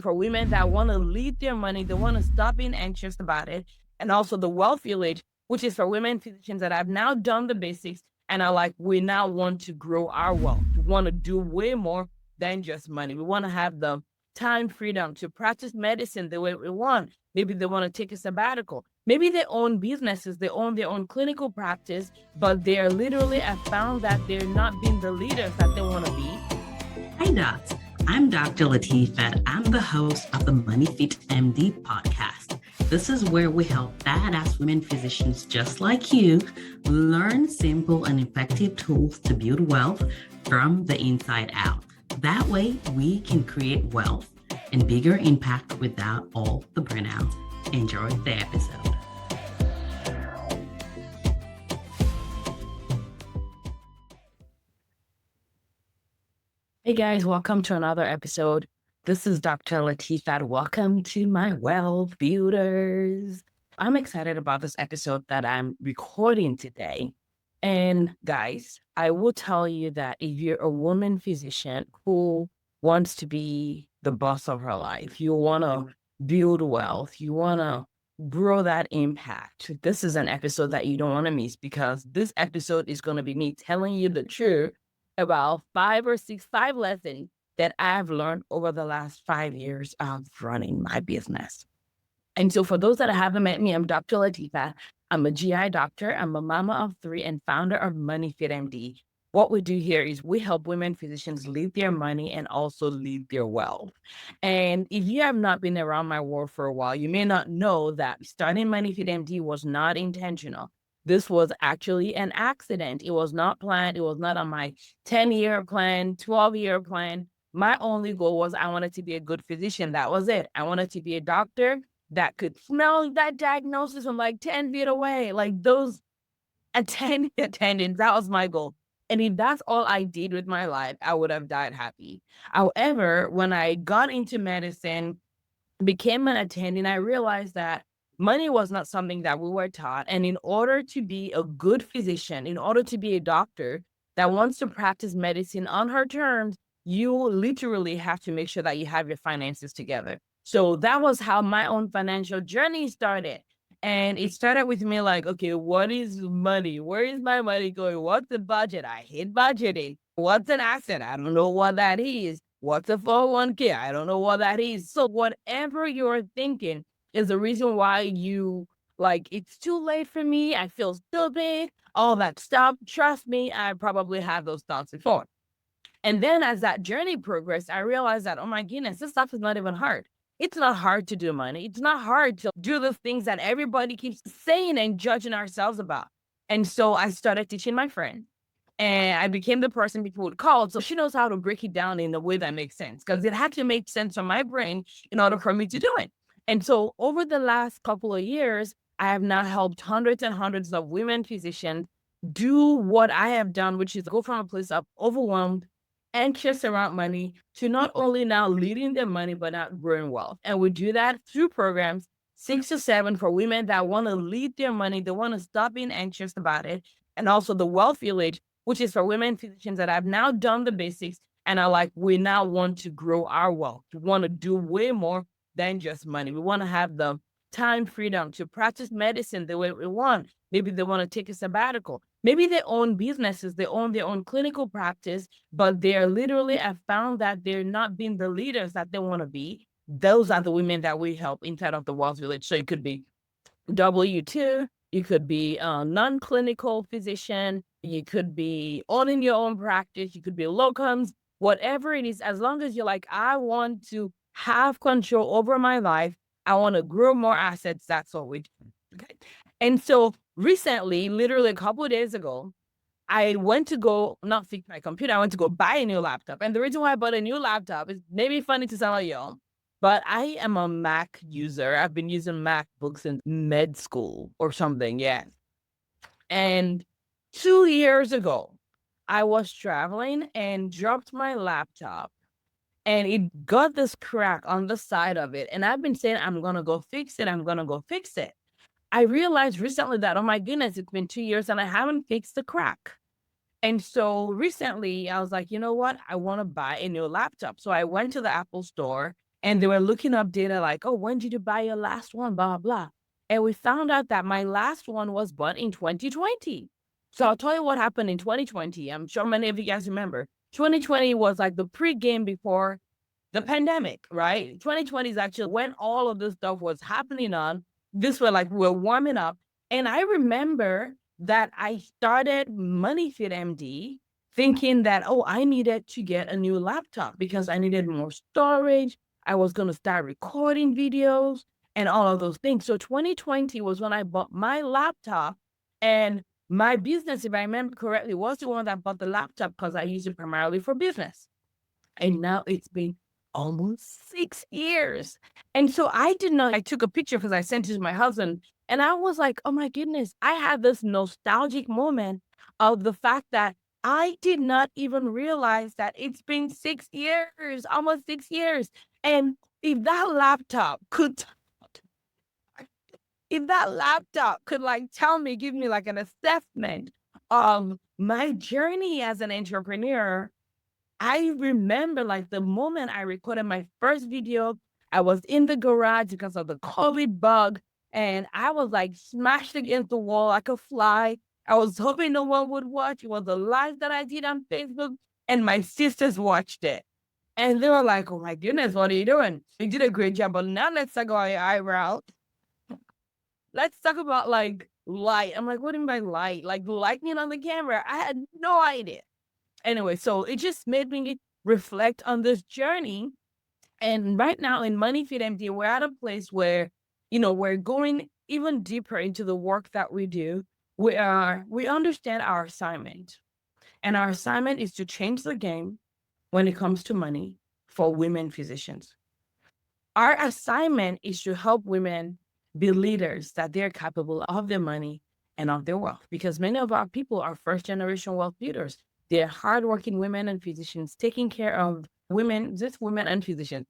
for women that want to lead their money, they want to stop being anxious about it. And also the Wealth Village, which is for women physicians that have now done the basics and are like, we now want to grow our wealth. We want to do way more than just money. We want to have the time freedom to practice medicine the way we want. Maybe they want to take a sabbatical. Maybe they own businesses, they own their own clinical practice, but they're literally have found that they're not being the leaders that they want to be. Hi, Docs. I'm Dr. Latifat. I'm the host of the Money Fit MD podcast. This is where we help badass women physicians just like you learn simple and effective tools to build wealth from the inside out. That way, we can create wealth and bigger impact without all the burnout. Enjoy the episode. Hey guys, welcome to another episode. This is Dr. Latifat. Welcome to my Wealth Builders. I'm excited about this episode that I'm recording today. And guys, I will tell you that if you're a woman physician who wants to be the boss of her life, you want to build wealth, you want to grow that impact, this is an episode that you don't want to miss, because this episode is going to be me telling you the truth about 5 lessons that I've learned over the last 5 years of running my business. And so for those that haven't met me, I'm Dr. Latifat. I'm a GI doctor. I'm a mama of 3 and founder of Money Fit MD. What we do here is we help women physicians lead their money and also lead their wealth. And if you have not been around my world for a while, you may not know that starting Money Fit MD was not intentional. This was actually an accident. It was not planned. It was not on my 10-year plan, 12-year plan. My only goal was I wanted to be a good physician. That was it. I wanted to be a doctor that could smell that diagnosis from like 10 feet away, like those attendants. That was my goal. And if that's all I did with my life, I would have died happy. However, when I got into medicine, became an attendant, I realized that money was not something that we were taught. And in order to be a good physician, in order to be a doctor that wants to practice medicine on her terms, you literally have to make sure that you have your finances together. So that was how my own financial journey started. And it started with me like, okay, what is money? Where is my money going? What's the budget? I hate budgeting. What's an asset? I don't know what that is. What's a 401k? I don't know what that is. So whatever you're thinking is the reason why you like, it's too late for me. I feel stupid, all that stuff. Trust me, I probably had those thoughts before. And then as that journey progressed, I realized that, oh my goodness, this stuff is not even hard. It's not hard to do money. It's not hard to do the things that everybody keeps saying and judging ourselves about. And so I started teaching my friend. And I became the person people would call. So she knows how to break it down in a way that makes sense, because it had to make sense from my brain in order for me to do it. And so over the last couple of years, I have now helped hundreds and hundreds of women physicians do what I have done, which is go from a place of overwhelmed, anxious around money, to not only now leading their money, but not growing wealth. And we do that through programs 6 to 7 for women that want to lead their money. They want to stop being anxious about it. And also the Wealth Village, which is for women physicians that have now done the basics and are like, we now want to grow our wealth. We want to do way more than just money. We want to have the time freedom to practice medicine the way we want. Maybe they want to take a sabbatical. Maybe they own businesses, they own their own clinical practice, but they're literally have found that they're not being the leaders that they want to be. Those are the women that we help inside of the Wealth Village. So it could be W-2, you could be a non-clinical physician, you could be owning your own practice, you could be locums, whatever it is, as long as you're like, I want to have control over my life, I want to grow more assets, that's what we do. Okay. And so recently, literally a couple of days ago, I went to go not fix my computer, I went to go buy a new laptop. And the reason why I bought a new laptop is maybe funny to some of y'all, but I am a Mac user. I've been using MacBooks in med school or something, yeah. And 2 years ago, I was traveling and dropped my laptop, and it got this crack on the side of it. And I've been saying, I'm going to go fix it. I'm going to go fix it. I realized recently that, oh my goodness, it's been 2 years and I haven't fixed the crack. And so recently I was like, you know what? I want to buy a new laptop. So I went to the Apple store And they were looking up data like, oh, when did you buy your last one? Blah, blah. And we found out that my last one was bought in 2020. So I'll tell you what happened in 2020. I'm sure many of you guys remember. 2020 was like the pre-game before the pandemic, right? 2020 is actually when all of this stuff was happening on. This were like we're warming up. And I remember that I started MoneyFit MD thinking that, oh, I needed to get a new laptop because I needed more storage. I was going to start recording videos and all of those things. So 2020 was when I bought my laptop, and my business, if I remember correctly, was the one that bought the laptop because I use it primarily for business. And now it's been almost 6 years. And so I did not, I took a picture because I sent it to my husband. And I was like, oh my goodness, I had this nostalgic moment of the fact that I did not even realize that it's been 6 years, almost 6 years. And if that laptop could, if that laptop could like tell me, give me like an assessment of my journey as an entrepreneur, I remember like the moment I recorded my first video, I was in the garage because of the COVID bug, and I was like smashed against the wall like a fly. I was hoping no one would watch. It was a live that I did on Facebook, and my sisters watched it. And they were like, oh my goodness, what are you doing? You did a great job. But now let's talk about your eyebrow. Let's talk about like light. I'm like, what do you mean by light? Like lightning on the camera. I had no idea. Anyway, so it just made me reflect on this journey. And right now in Money Fit MD, we're at a place where, we're going even deeper into the work that we do. We understand our assignment. And our assignment is to change the game when it comes to money for women physicians. Our assignment is to help women be leaders, that they're capable of their money and of their wealth, because many of our people are first generation wealth builders. They're hardworking women and physicians taking care of women, just women and physicians,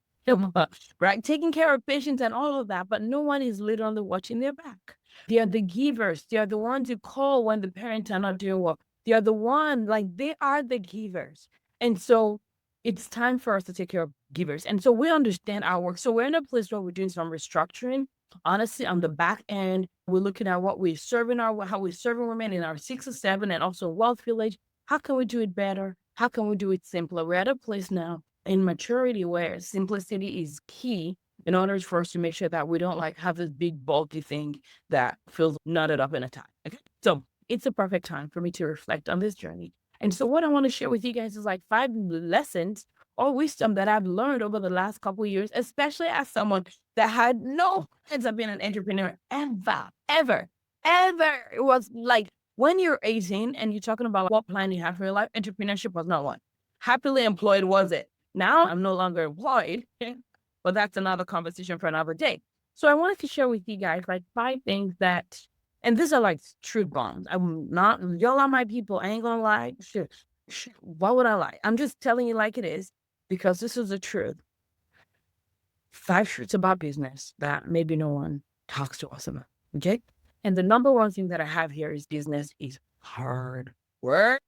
right? Taking care of patients and all of that, but no one is literally watching their back. They are the givers. They are the ones who call when the parents are not doing well. They are the one, like they are the givers. And so it's time for us to take care of givers. And so we understand our work. So we're in a place where we're doing some restructuring. Honestly, on the back end, we're looking at what we're serving how we're serving women in our 6 or 7 and also Wealth Village. How can we do it better? How can we do it simpler? We're at a place now in maturity where simplicity is key in order for us to make sure that we don't like have this big bulky thing that feels knotted up in a tie. Okay. So it's a perfect time for me to reflect on this journey. And so what I want to share with you guys is like 5 lessons or wisdom that I've learned over the last couple of years, especially as someone that had no plans of being an entrepreneur ever. It was like when you're 18 and you're talking about what plan you have for your life, entrepreneurship was not one. Happily employed was it. Now I'm no longer employed, but that's another conversation for another day. So I wanted to share with you guys like 5 things that, and these are like truth bombs. I'm not, y'all are my people. I ain't gonna lie. Shit. Why would I lie? I'm just telling you like it is because this is the truth. 5 truths about business that maybe no one talks to us about. Okay. And the number one thing that I have here is business is hard work.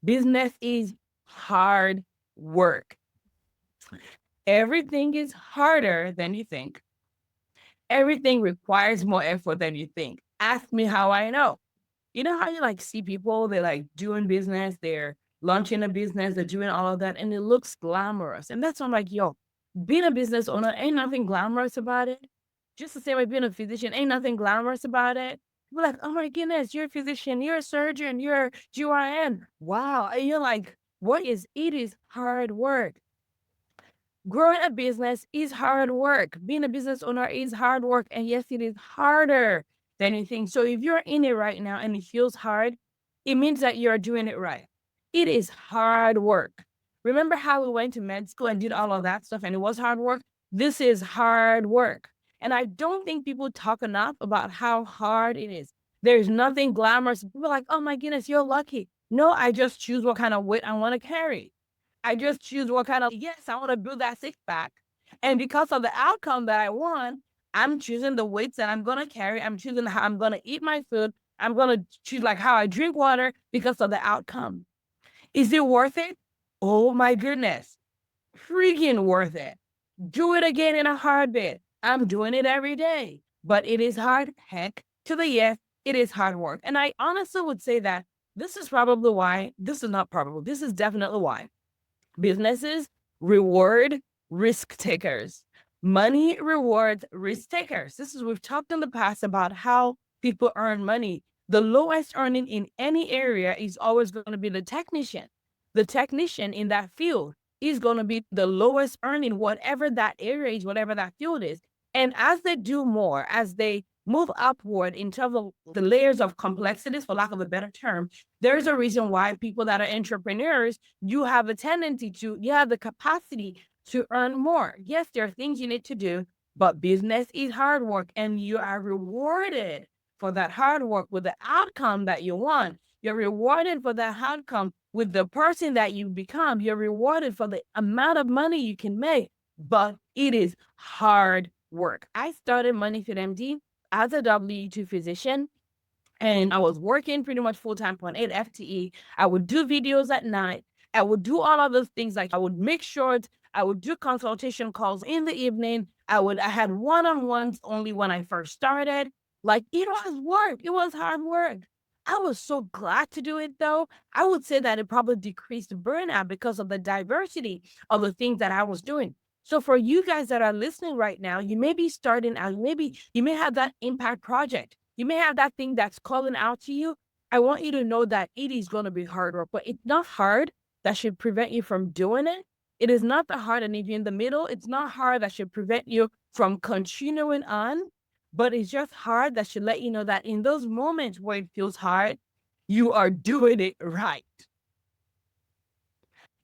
Business is hard work. Everything is harder than you think. Everything requires more effort than you think. Ask me how I know. You know how you like see people, they're like doing business, they're launching a business, they're doing all of that, and it looks glamorous. And that's why I'm like, yo, being a business owner ain't nothing glamorous about it. Just the same way being a physician ain't nothing glamorous about it. People like, oh my goodness, you're a physician, you're a surgeon, you're GYN. Wow. And you're like, what is it is hard work. Growing a business is hard work. Being a business owner is hard work. And yes, it is harder than you think. So if you're in it right now and it feels hard, it means that you're doing it right. It is hard work. Remember how we went to med school and did all of that stuff and it was hard work? This is hard work. And I don't think people talk enough about how hard it is. There's nothing glamorous. People are like, oh my goodness, you're lucky. No, I just choose what kind of weight I want to carry. I just choose what kind of, yes, I want to build that 6-pack. And because of the outcome that I want, I'm choosing the weights that I'm going to carry. I'm choosing how I'm going to eat my food. I'm going to choose like how I drink water because of the outcome. Is it worth it? Oh my goodness. freaking worth it. Do it again in a heartbeat. I'm doing it every day, but it is hard. Heck to the yes, it is hard work. And I honestly would say that this is probably why, this is not probable, this is definitely why businesses reward risk takers. Money rewards risk takers. This is, we've talked in the past about how people earn money. The lowest earning in any area is always going to be the technician. The technician in that field is going to be the lowest earning, whatever that area is, whatever that field is. And as they do more, as they move upward in terms of the layers of complexities, for lack of a better term, there's a reason why people that are entrepreneurs, you have a tendency to, you have the capacity to earn more. Yes, there are things you need to do, but business is hard work and you are rewarded for that hard work with the outcome that you want. You're rewarded for that outcome with the person that you become. You're rewarded for the amount of money you can make, but it is hard work. I started Money Fit MD as a W-2 physician, and I was working pretty much full time on 8 FTE. I would do videos at night. I would do all of those things. Like I would make sure I would do consultation calls in the evening. I had one-on-ones only when I first started. Like it was work. It was hard work. I was so glad to do it though. I would say that it probably decreased burnout because of the diversity of the things that I was doing. So for you guys that are listening right now, you may be starting out, maybe you may have that impact project. You may have that thing that's calling out to you. I want you to know that it is going to be hard work, but it's not hard that should prevent you from doing it. It is not the hard, and if you're in the middle, it's not hard that should prevent you from continuing on, but it's just hard that should let you know that in those moments where it feels hard, you are doing it right.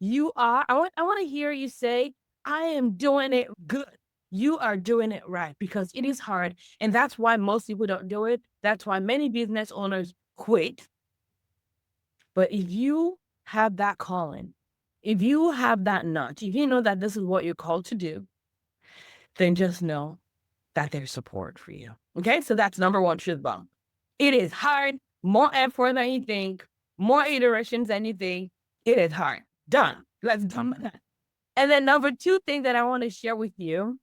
I want to hear you say, I am doing it good. You are doing it right because it is hard. And that's why most people don't do it. That's why many business owners quit. But if you have that calling, if you have that nudge, if you know that this is what you're called to do, then just know that there's support for you. Okay. So that's number one truth bomb. It is hard, more effort than you think, more iterations than you think. It is hard. Done. Let's done with that. And then number two thing that I want to share with you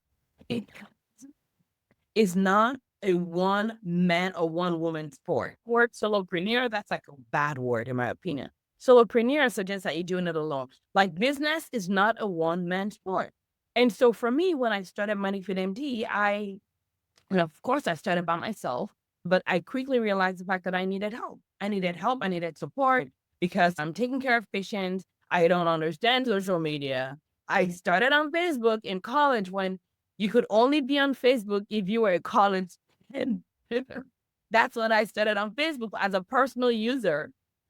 is not a one man or one woman sport. Word solopreneur, that's like a bad word in my opinion. Solopreneur suggests that you're doing it alone. Like business is not a one man sport. And so for me, when I started Money Fit MD, and of course, I started by myself, but I quickly realized the fact that I needed help. I needed help. I needed support because I'm taking care of patients. I don't understand social media. I started on Facebook in college when you could only be on Facebook if you were a college student. That's when I started on Facebook as a personal user.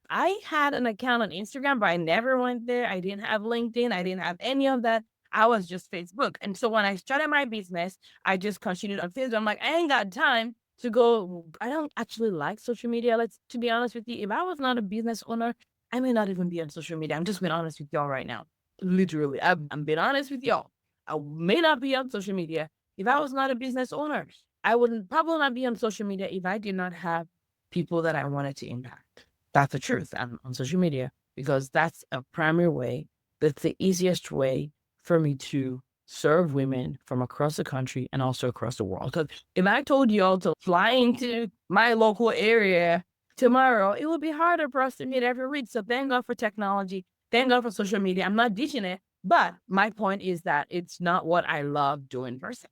I had an account on Instagram, but I never went there. I didn't have LinkedIn. I didn't have any of that. I was just Facebook. And so when I started my business, I just continued on Facebook. I'm like, I ain't got time to go. I don't actually like social media. Let's, to be honest with you, if I was not a business owner, I may not even be on social media. I'm just being honest with y'all right now. Literally, I'm being honest with y'all. I may not be on social media if I was not a business owner. I wouldn't probably not be on social media if I did not have people that I wanted to impact. That's the truth. I'm on social media because that's a primary way. That's the easiest way for me to serve women from across the country and also across the world. Because if I told you all to fly into my local area tomorrow, it would be harder for us to meet every week. So thank God for technology. Thank God for social media. I'm not ditching it, but my point is that it's not what I love doing personally.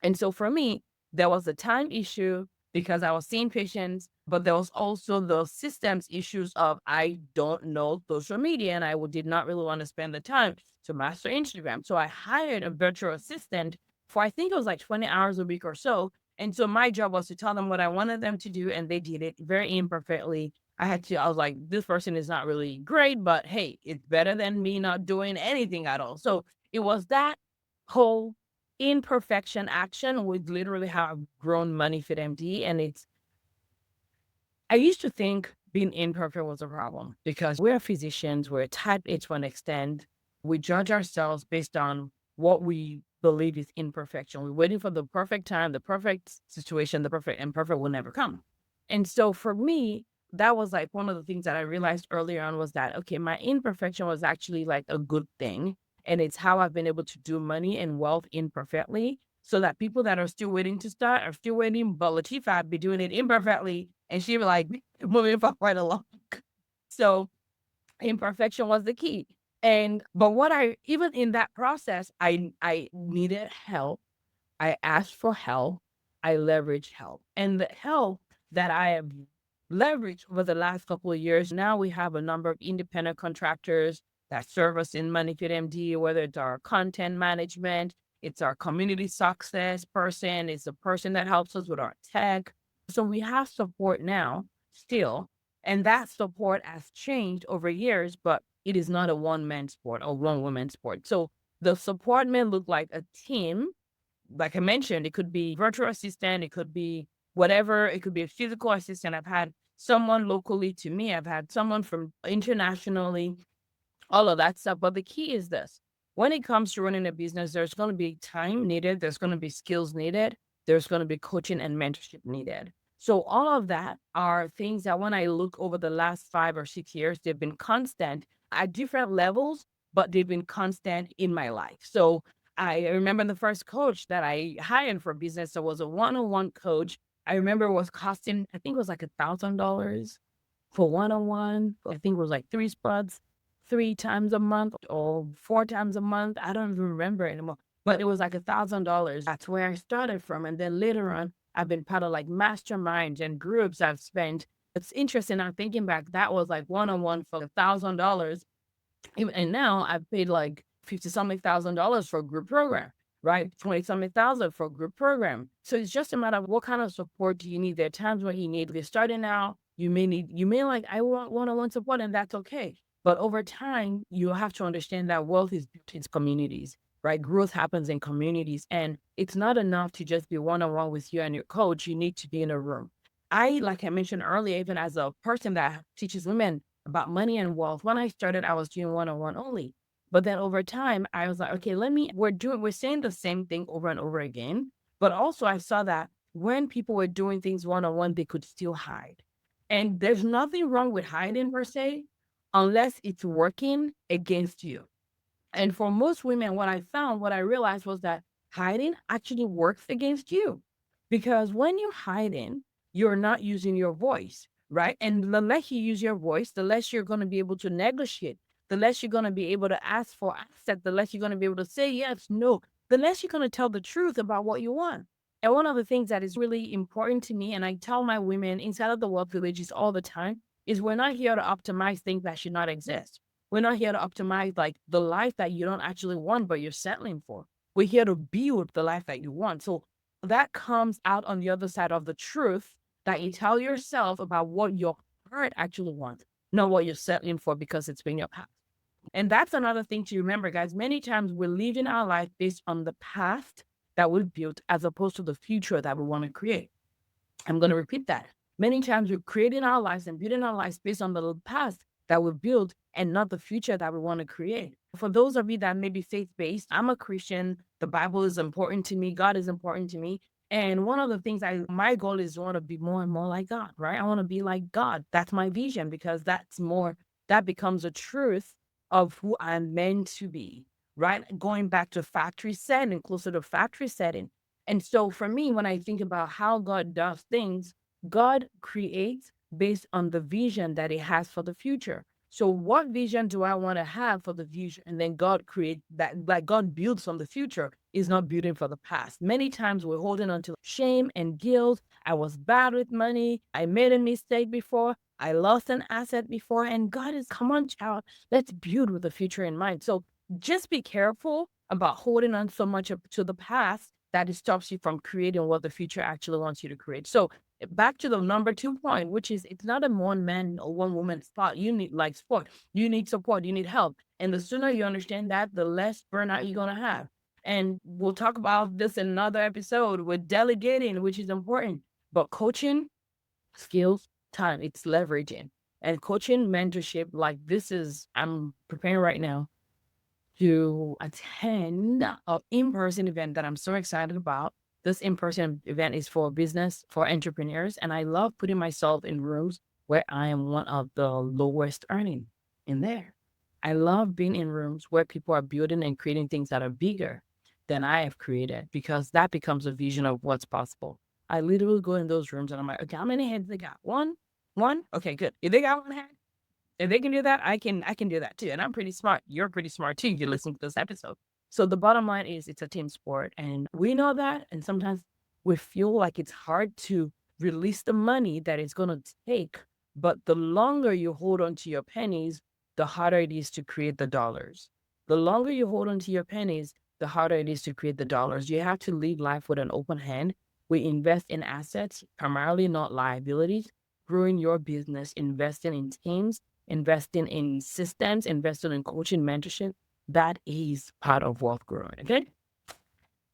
And so for me, there was a time issue because I was seeing patients, but there was also the systems issues of I don't know social media and I did not really want to spend the time to master Instagram. So I hired a virtual assistant for I think it was like 20 hours a week or so. And so my job was to tell them what I wanted them to do, and they did it very imperfectly. I was like, this person is not really great, but hey, it's better than me not doing anything at all. So it was that whole imperfection action with literally how I've grown Money Fit MD. And I used to think being imperfect was a problem because we're physicians, we're type A to an extent. We judge ourselves based on what we believe is imperfection. We're waiting for the perfect time, the perfect situation, the perfect imperfect will never come. And so for me, that was like one of the things that I realized earlier on was that, okay, my imperfection was actually like a good thing. And it's how I've been able to do money and wealth imperfectly so that people that are still waiting to start are still waiting. But Latifah be doing it imperfectly and she be like moving right along. So imperfection was the key. And but what I even in that process, I needed help. I asked for help. I leveraged help. And the help that I have leveraged over the last couple of years, now we have a number of independent contractors that serve us in MoneyFit MD, whether it's our content management, it's our community success person, it's the person that helps us with our tech. So we have support now still. And that support has changed over years, but it is not a one man sport or one woman sport. So the support may look like a team like I mentioned, it could be virtual assistant, it could be whatever, it could be a physical assistant. I've had someone locally to me, I've had someone from internationally, all of that stuff. But the key is this when it comes to running a business, there's going to be time needed, there's going to be skills needed, there's going to be coaching and mentorship needed. So, all of that are things that when I look over the last 5 or 6 years, they've been constant at different levels, but they've been constant in my life. So, I remember the first coach that I hired for business. So, was a one on one coach. I remember it was costing, I think it was like $1,000 for one-on-one. I think it was like 3 spots, 3 times a month or 4 times a month. I don't even remember anymore. But it was like $1,000. That's where I started from. And then later on, I've been part of like masterminds and groups I've spent. It's interesting. I'm thinking back, that was like one-on-one for $1,000. And now I've paid like 50 something $1,000 for a group program, right? 20 something thousand for a group program. So it's just a matter of what kind of support do you need. There are times when you need, if you're starting out, you may like, I want one-on-one support, and that's okay. But over time, you have to understand that wealth is built in communities, right? Growth happens in communities. And it's not enough to just be one-on-one with you and your coach. You need to be in a room. Like I mentioned earlier, even as a person that teaches women about money and wealth. When I started, I was doing one-on-one only. But then over time, I was like, okay, we're saying the same thing over and over again. But also I saw that when people were doing things one-on-one, they could still hide. And there's nothing wrong with hiding per se, unless it's working against you. And for most women, what I realized was that hiding actually works against you. Because when you're hiding, you're not using your voice, right? And the less you use your voice, the less you're going to be able to negotiate, the less you're going to be able to ask for access, the less you're going to be able to say yes, no, the less you're going to tell the truth about what you want. And one of the things that is really important to me, and I tell my women inside of the Wealth Villages all the time, is we're not here to optimize things that should not exist. We're not here to optimize like the life that you don't actually want, but you're settling for. We're here to build the life that you want. So that comes out on the other side of the truth that you tell yourself about what your heart actually wants, not what you're settling for because it's been your past. And that's another thing to remember, guys. Many times we're living our life based on the past that we built as opposed to the future that we want to create. I'm going to repeat that. Many times we're creating our lives and building our lives based on the past that we built and not the future that we want to create. For those of you that may be faith based, I'm a Christian. The Bible is important to me. God is important to me. And one of the things my goal is to want to be more and more like God, right? I want to be like God. That's my vision because that becomes a truth of who I'm meant to be, right? Going back to factory setting, closer to factory setting. And so for me, when I think about how God does things, God creates based on the vision that He has for the future. So what vision do I want to have for the future? And then God creates that, like God builds from the future, is not building for the past. Many times we're holding on to shame and guilt. I was bad with money. I made a mistake before. I lost an asset before. And God is, come on, child, let's build with the future in mind. So just be careful about holding on so much to the past that it stops you from creating what the future actually wants you to create. So back to the number 2 point, which is it's not a one man or one woman spot. You need like sport. You need support. You need help. And the sooner you understand that, the less burnout you're gonna have. And we'll talk about this in another episode with delegating, which is important. But coaching, skills, time, it's leveraging. And coaching, mentorship, like I'm preparing right now to attend an in-person event that I'm so excited about. This in-person event is for business, for entrepreneurs, and I love putting myself in rooms where I am one of the lowest earning in there. I love being in rooms where people are building and creating things that are bigger than I have created because that becomes a vision of what's possible. I literally go in those rooms and I'm like, okay, how many heads they got? One? One? Okay, good. If they got one head, if they can do that, I can do that too. And I'm pretty smart. You're pretty smart too. You listen to this episode. So the bottom line is it's a team sport. And we know that. And sometimes we feel like it's hard to release the money that it's gonna take. But the longer you hold on to your pennies, the harder it is to create the dollars. The longer you hold on to your pennies, the harder it is to create the dollars. You have to live life with an open hand. We invest in assets, primarily not liabilities, growing your business, investing in teams, investing in systems, investing in coaching, mentorship. That is part of wealth growing. Okay.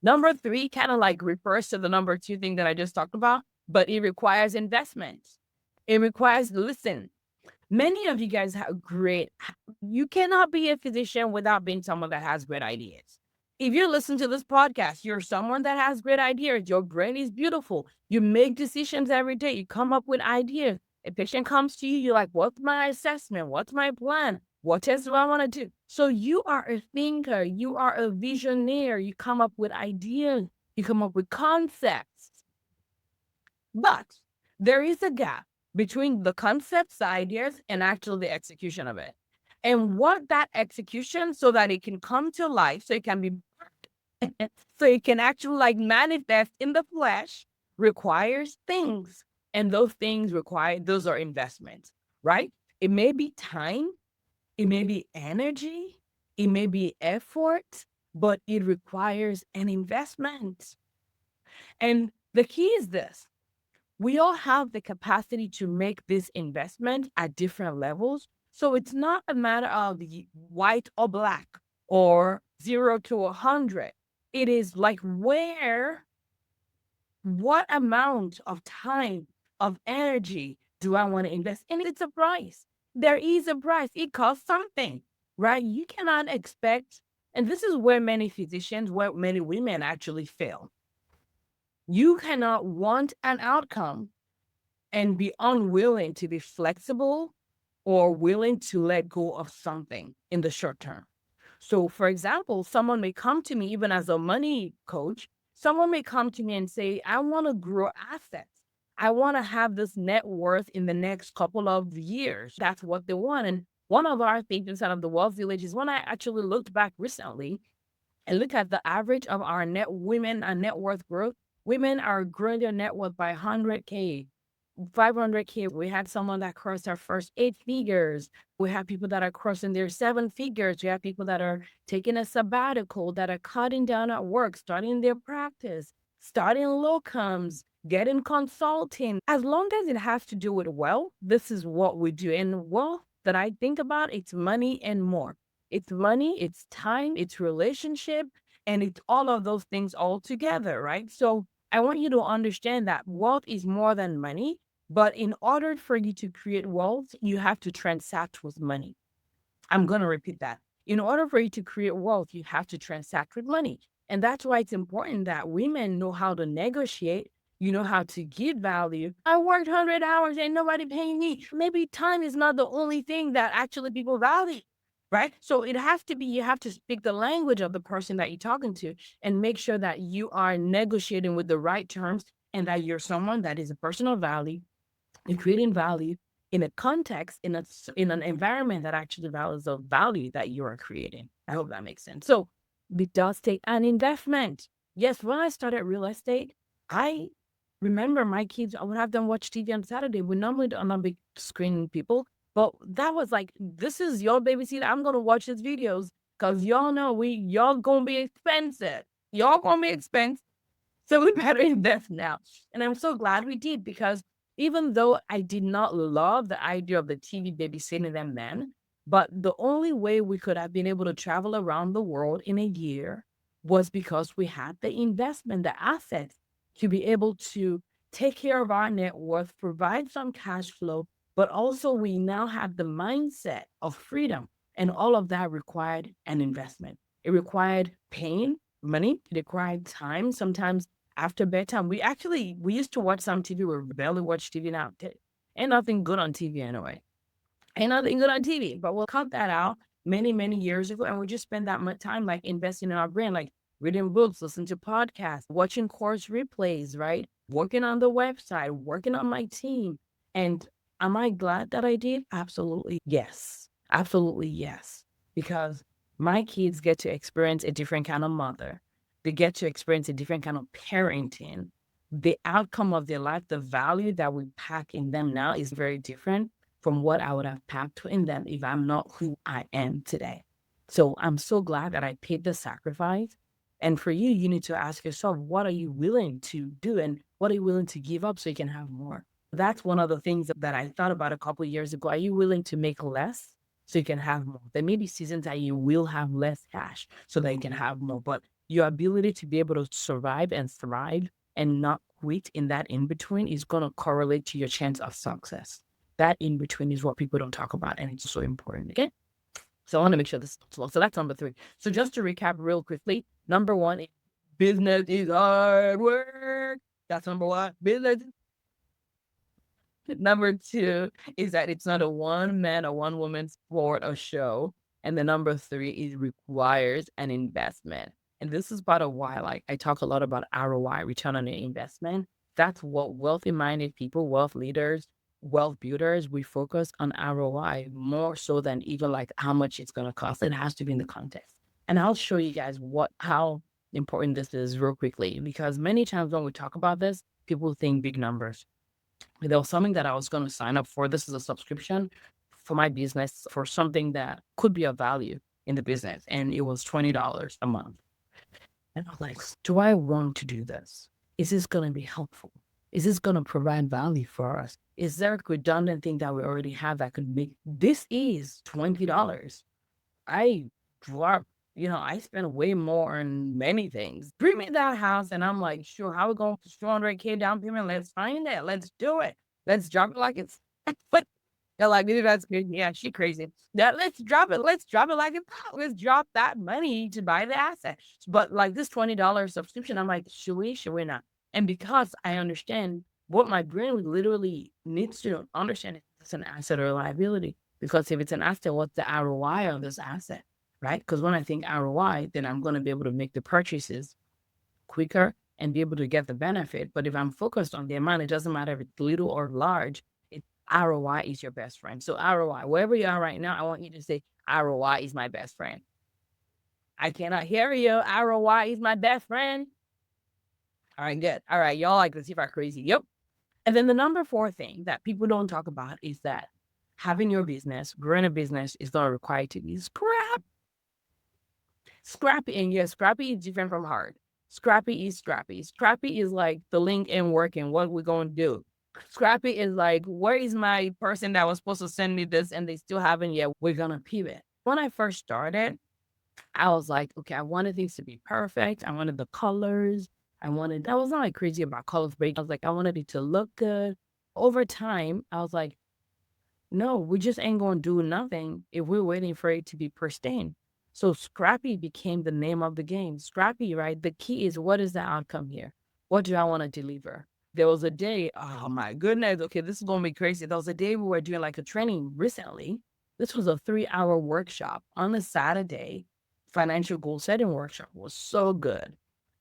Number three kind of like refers to the number two thing that I just talked about, but it requires investment. It requires, listen, many of you guys have great, you cannot be a physician without being someone that has great ideas. If you listen to this podcast, you're someone that has great ideas. Your brain is beautiful. You make decisions every day. You come up with ideas. A patient comes to you, you're like, what's my assessment? What's my plan? What test do I want to do? So you are a thinker. You are a visionary. You come up with ideas. You come up with concepts. But there is a gap between the concepts, the ideas, and actually the execution of it. And what that execution so that it can come to life, so it can be, so it can actually like manifest in the flesh requires things. And those things require, those are investments, right? It may be time, it may be energy, it may be effort, but it requires an investment. And the key is this: we all have the capacity to make this investment at different levels. So it's not a matter of white or black or 0 to 100. It is like what amount of time, of energy do I want to invest? And it's a price. There is a price. It costs something, right? You cannot expect, and this is where many physicians, where many women actually fail. You cannot want an outcome and be unwilling to be flexible or willing to let go of something in the short term. So, for example, someone may come to me, even as a money coach, someone may come to me and say, I want to grow assets. I want to have this net worth in the next couple of years. That's what they want. And one of our things inside of the Wealth Village is when I actually looked back recently and look at the average of our net worth growth, women are growing their net worth by 100K, 500K. We had someone that crossed our first 8 figures. We have people that are crossing their 7 figures. We have people that are taking a sabbatical, that are cutting down at work, starting their practice, starting locums, getting consulting. As long as it has to do with wealth, this is what we do. And wealth that I think about, it's money and more. It's money, it's time, it's relationship, and it's all of those things all together, right? So I want you to understand that wealth is more than money, but in order for you to create wealth, you have to transact with money. I'm going to repeat that. In order for you to create wealth, you have to transact with money. And that's why it's important that women know how to negotiate. You know how to give value. I worked 100 hours and nobody paying me. Maybe time is not the only thing that actually people value, right? So it has to be, you have to speak the language of the person that you're talking to and make sure that you are negotiating with the right terms and that you're someone that is a personal value. You're creating value in a context, in an environment that actually values the value that you are creating. I hope that makes sense. So it does take an investment. Yes, when I started real estate, I remember my kids, I would have them watch TV on Saturday. We normally on a big screen people, but that was like, this is your babysitter. I'm gonna watch his videos because y'all know y'all gonna be expensive. Y'all gonna be expensive. So we better invest now. And I'm so glad we did because even though I did not love the idea of the TV babysitting them then, but the only way we could have been able to travel around the world in a year was because we had the investment, the assets to be able to take care of our net worth, provide some cash flow, but also we now have the mindset of freedom. And all of that required an investment. It required pain, money, it required time. Sometimes after bedtime, we used to watch some TV. We barely watch TV now. Ain't nothing good on TV anyway. Ain't nothing good on TV, but we'll cut that out many, many years ago. And we just spend that much time like investing in our brain, like reading books, listening to podcasts, watching course replays, right? Working on the website, working on my team. And am I glad that I did? Absolutely yes. Absolutely yes. Because my kids get to experience a different kind of mother. They get to experience a different kind of parenting. The outcome of their life, the value that we pack in them now is very different from what I would have packed in them if I'm not who I am today. So I'm so glad that I paid the sacrifice. And for you, you need to ask yourself, what are you willing to do and what are you willing to give up so you can have more? That's one of the things that I thought about a couple of years ago. Are you willing to make less so you can have more? There may be seasons that you will have less cash so that you can have more, but your ability to be able to survive and thrive and not quit in that in between is going to correlate to your chance of success. That in between is what people don't talk about, and it's so important. Okay. So I want to make sure this is long. So that's number three. So just to recap real quickly, number one, business is hard work. That's number one. Business. Number two is that it's not a one man or one woman sport or show. And the number three is requires an investment. And this is part of why, like, I talk a lot about ROI, return on the investment. That's what wealthy minded people, wealth leaders, wealth builders, we focus on ROI more so than even like how much it's going to cost. It has to be in the context. And I'll show you guys how important this is real quickly, because many times when we talk about this, people think big numbers. There was something that I was going to sign up for. This is a subscription for my business for something that could be of value in the business. And it was $20 a month. And I was like, do I want to do this? Is this going to be helpful? Is this going to provide value for us? Is there a redundant thing that we already have that could make this is $20? I drop, I spend way more on many things. Bring me that house, and I'm like, sure, how we going for 200K down payment? Let's find it. Let's do it. Let's drop it like it's but they're like, maybe that's good. Yeah, she crazy. That let's drop it. Let's drop it like it's hot. Let's drop that money to buy the asset. But like this $20 subscription, I'm like, should we? Should we not? And because I understand what my brain literally needs to understand if it's an asset or a liability. Because if it's an asset, what's the ROI on this asset? Right? Because when I think ROI, then I'm going to be able to make the purchases quicker and be able to get the benefit. But if I'm focused on the amount, it doesn't matter if it's little or large. ROI is your best friend. So ROI, wherever you are right now, I want you to say ROI is my best friend. I cannot hear you. ROI is my best friend. All right, good. All right, y'all like to see if I'm crazy. Yep. And then the number four thing that people don't talk about is that having your business, growing a business is not required to be scrappy. And yes, scrappy is different from hard. Scrappy is scrappy. Scrappy is like the link ain't working. What we gonna do? Scrappy is like, where is my person that was supposed to send me this and they still haven't yet? We're gonna pivot. When I first started, I was like, okay, I wanted things to be perfect. I wanted the colors. I was not like crazy about colors, but I was like, I wanted it to look good. Over time, I was like, no, we just ain't gonna do nothing if we're waiting for it to be pristine. So scrappy became the name of the game. Scrappy, right? The key is, what is the outcome here? What do I want to deliver? There was a day, oh my goodness, okay, this is gonna be crazy. There was a day we were doing like a training recently. This was a 3-hour workshop on a Saturday. Financial goal setting workshop was so good.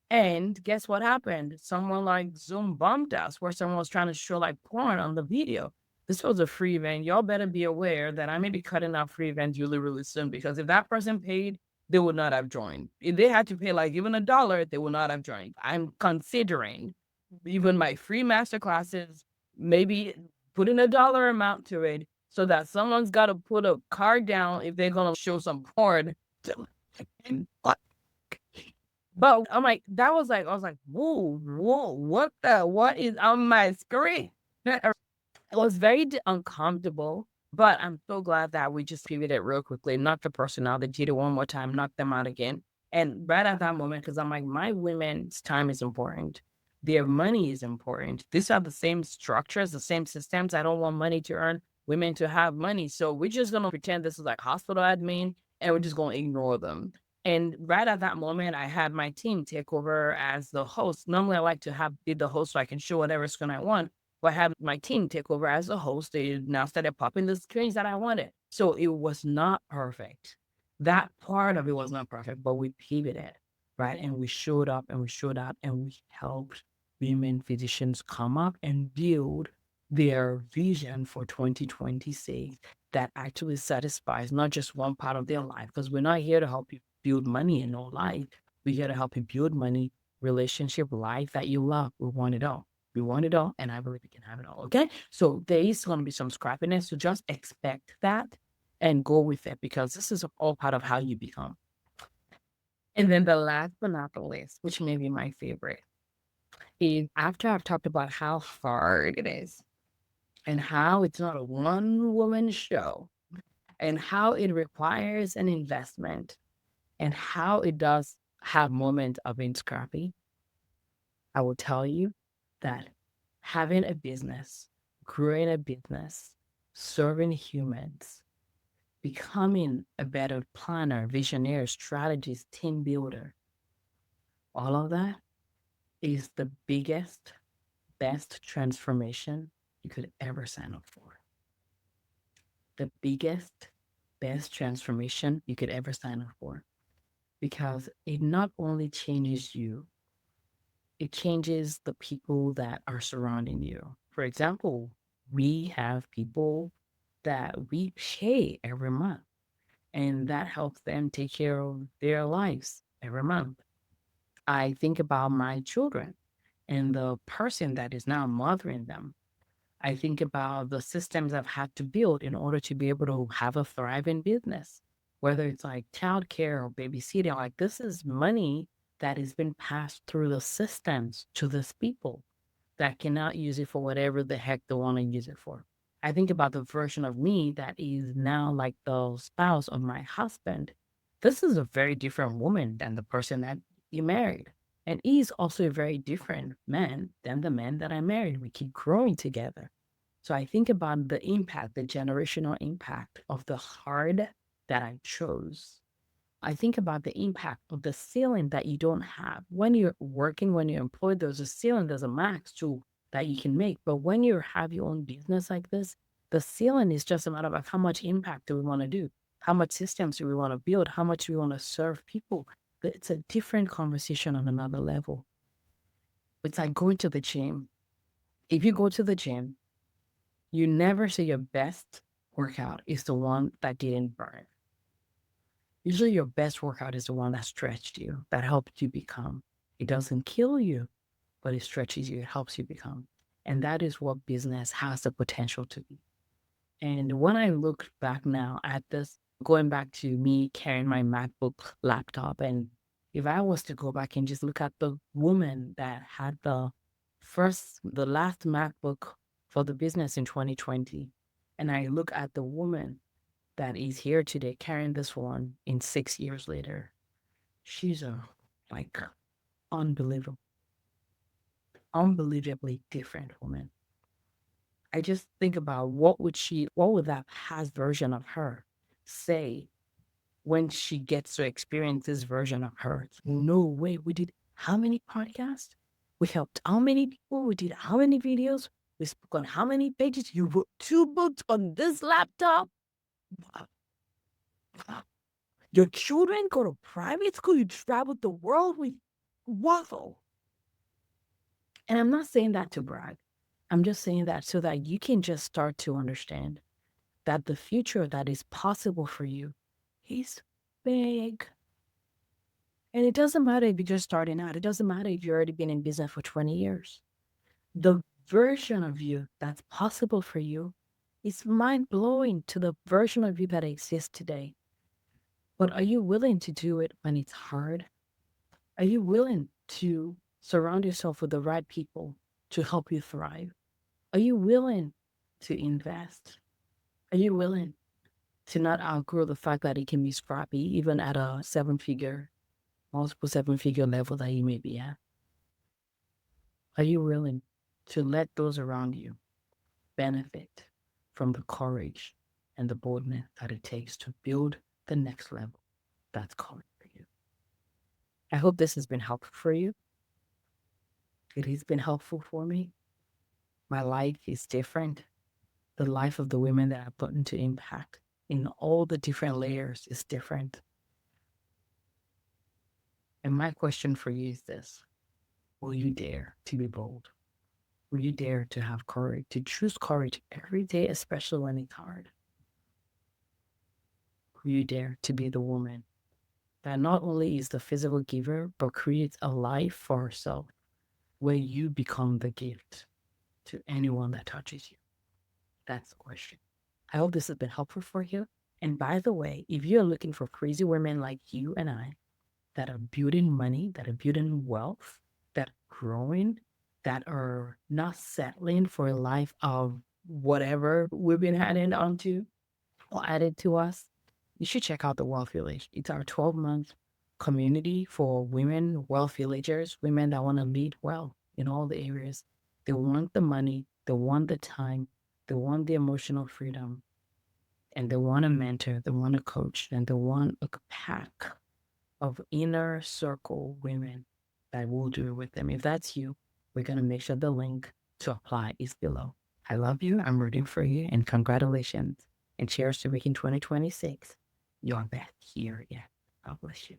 And guess what happened? Someone like Zoom bumped us where someone was trying to show like porn on the video. This was a free event. Y'all better be aware that I may be cutting out free events really, really soon, because if that person paid, they would not have joined. If they had to pay like even $1, they would not have joined. I'm considering even my free master classes, maybe putting a dollar amount to it so that someone's got to put a card down if they're going to show some porn. But I'm like, that was like, I was like, whoa, whoa, what is on my screen? It was very uncomfortable, but I'm so glad that we just pivoted real quickly, knocked the person out, they did it one more time, knocked them out again. And right at that moment, because I'm like, my women's time is important. Their money is important. These are the same structures, the same systems. I don't want money to earn, women to have money. So we're just going to pretend this is like hospital admin and we're just going to ignore them. And right at that moment, I had my team take over as the host. Normally, I like to be the host so I can show whatever screen I want. But I had my team take over as the host. They now started popping the screens that I wanted. So it was not perfect. That part of it was not perfect, but we pivoted, right? And we showed up and we showed out and we helped women physicians come up and build their vision for 2026 that actually satisfies not just one part of their life. Because we're not here to help you build money in your life. We're here to help you build money, relationship, life that you love. We want it all. We want it all. And I believe we can have it all. Okay. So there is going to be some scrappiness. So just expect that and go with it because this is all part of how you become. And then the last but not the least, which may be my favorite, is after I've talked about how hard it is and how it's not a one woman show and how it requires an investment and how it does have moments of being scrappy, I will tell you that having a business, growing a business, serving humans, becoming a better planner, visionary, strategist, team builder, all of that is the biggest, best transformation you could ever sign up for. The biggest, best transformation you could ever sign up for. Because it not only changes you, it changes the people that are surrounding you. For example, we have people that we pay every month, and that helps them take care of their lives every month. I think about my children and the person that is now mothering them. I think about the systems I've had to build in order to be able to have a thriving business, whether it's like childcare or babysitting. Like, this is money that has been passed through the systems to these people that cannot use it for whatever the heck they want to use it for. I think about the version of me that is now like the spouse of my husband. This is a very different woman than the person that you married. And he's also a very different man than the man that I married. We keep growing together. So I think about the impact, the generational impact of the hard that I chose. I think about the impact of the ceiling that you don't have. When you're working, when you're employed, there's a ceiling, there's a max to that you can make. But when you have your own business like this, the ceiling is just a matter of how much impact do we want to do? How much systems do we want to build? How much do we want to serve people? It's a different conversation on another level. It's like going to the gym. If you go to the gym, you never say your best workout is the one that didn't burn. Usually your best workout is the one that stretched you, that helped you become. It doesn't kill you, but it stretches you, it helps you become. And that is what business has the potential to be. And when I look back now at this, going back to me carrying my MacBook laptop, and if I was to go back and just look at the woman that had the last MacBook for the business in 2020, and I look at the woman that is here today carrying this one in 6 years later, she's a like unbelievable, unbelievably different woman. I just think about what would that past version of her say when she gets to experience this version of her? No way. We did how many podcasts? We helped how many people? We did how many videos? We spoke on how many pages? You wrote 2 books on this laptop? Wow. Wow. Your children go to private school? You traveled the world with wow. And I'm not saying that to brag. I'm just saying that so that you can just start to understand that the future that is possible for you is big. And it doesn't matter if you're just starting out. It doesn't matter if you've already been in business for 20 years. The version of you that's possible for you is mind blowing to the version of you that exists today. But are you willing to do it when it's hard? Are you willing to surround yourself with the right people to help you thrive? Are you willing to invest? Are you willing to not outgrow the fact that it can be scrappy, even at a multiple seven figure level that you may be at? Are you willing to let those around you benefit from the courage and the boldness that it takes to build the next level that's calling for you? I hope this has been helpful for you. It has been helpful for me. My life is different. The life of the women that I put into impact in all the different layers is different. And my question for you is this: will you dare to be bold? Will you dare to have courage, to choose courage every day, especially when it's hard? Will you dare to be the woman that not only is the physical giver, but creates a life for herself where you become the gift to anyone that touches you? That's the question. I hope this has been helpful for you. And by the way, if you're looking for crazy women like you and I that are building money, that are building wealth, that are growing, that are not settling for a life of whatever we've been added onto or added to us, you should check out the Wealth Village. It's our 12-month community for women, wealth villagers, women that want to lead well in all the areas. They want the money, they want the time, they want the emotional freedom, and they want a mentor, they want a coach, and they want a pack of inner circle women that will do it with them. If that's you, we're going to make sure the link to apply is below. I love you. I'm rooting for you. And congratulations. And cheers to making 2026 your best year yet. God bless you.